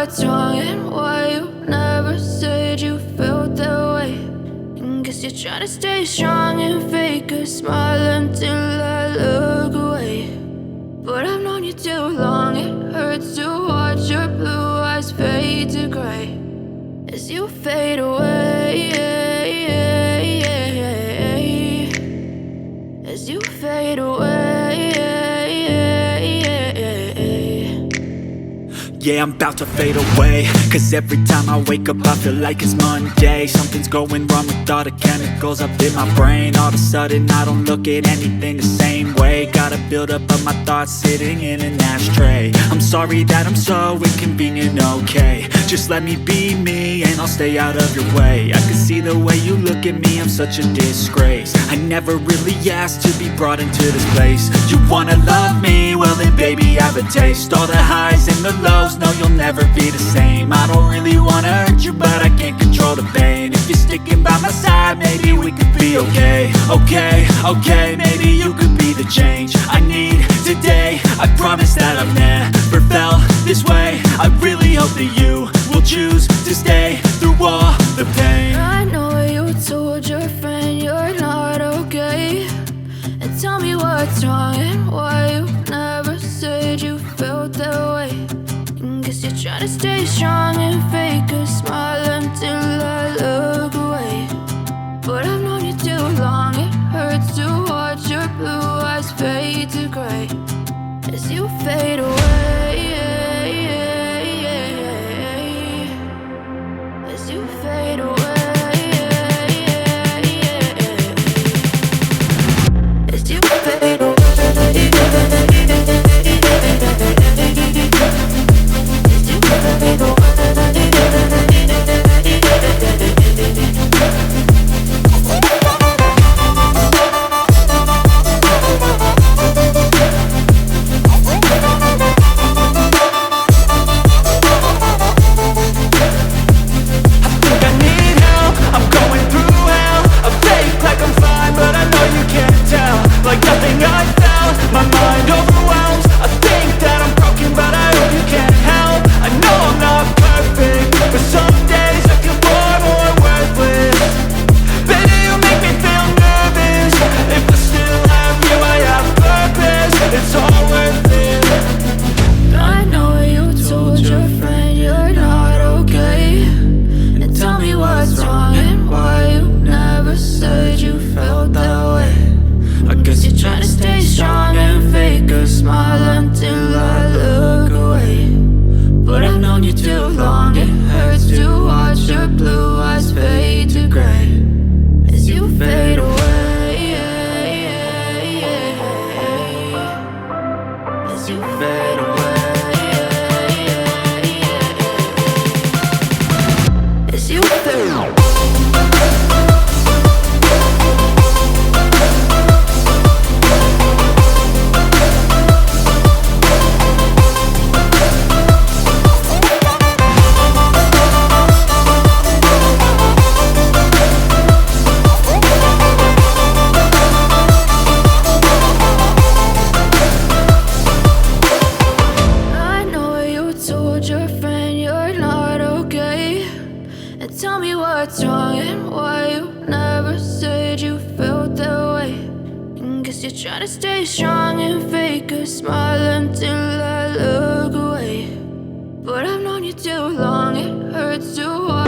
what's wrong and why you never said you felt that way. And guess you're trying to stay strong and fake a smile until I look away. But I've known you too long, it hurts to watch your blue eyes fade to gray as you fade away, as you fade away. Yeah, I'm about to fade away, cause every time I wake up I feel like it's Monday. Something's going wrong with all the chemicals up in my brain. All of a sudden I don't look at anything the same way. Got a buildup of my thoughts sitting in an ashtray. I'm sorry that I'm so inconvenient, okay. Just let me be me and I'll stay out of your way. I can see the way you look at me, I'm such a disgrace. I never really asked to be brought into this place. You wanna love me? Well then baby I have a taste. All the highs and the lows, no you'll never be the same. I don't really wanna hurt you but I can't control the pain. If you're sticking by my side maybe we could be okay. Okay, maybe you could be the change I need today. I promise that I've never felt this way. I really hope that you will choose to stay through all the pain. I know you told your friend you're not okay, and tell me what's wrong and why you never said you felt that way. And guess you're trying to stay strong and fake a smile until I look away. But I've known you too long, it hurts to watch your blue eyes fade to gray as you fade away, as you fade away, as you fade away. Try to stay strong and fake a smile until I look away. But I've known you too long, it hurts to watch